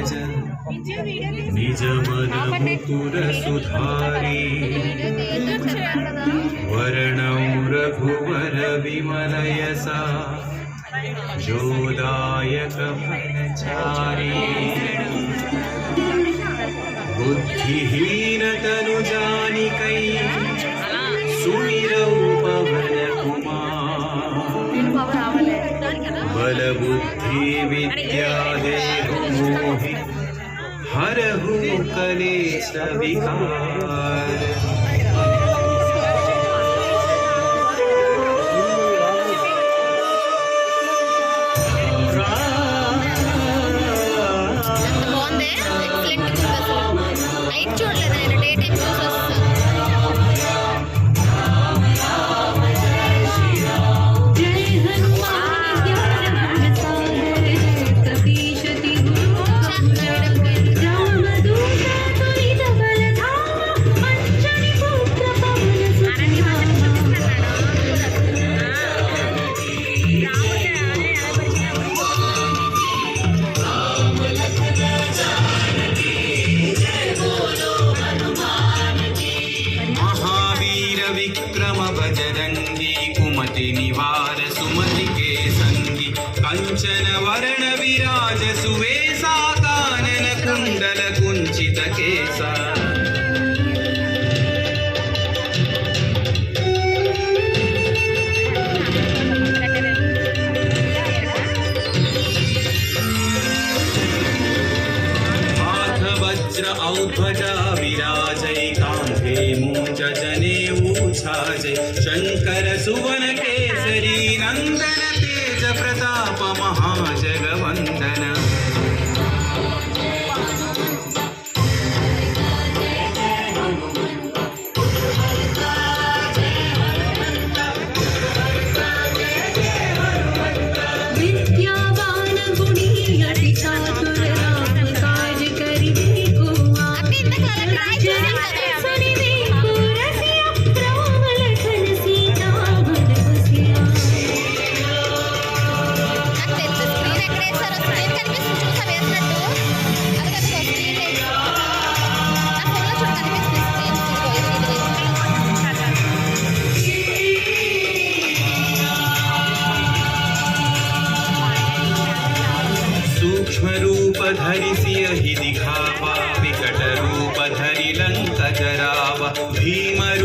निज मन मुकुर सुधारी वर्णौ रघुवर विमल यसा जोदायक फलचारी बुद्धिहीन तनु जानिकै सुमिरौ पवन कुमार बल बुद्धि विद्या देहु मोहि हरहु कलेश विकार। विक्रम बजरंगी कुमति निवार सुमति के संगी कंचन वरण विराज सुवेशा कानन कुंडल कुंचित केसा हाथ वज्र औध्वजा विराजै कांधे मूंज जनेऊ छाजै शंकर सुवन केसरी नंदन तेज प्रताप महाजगवंदन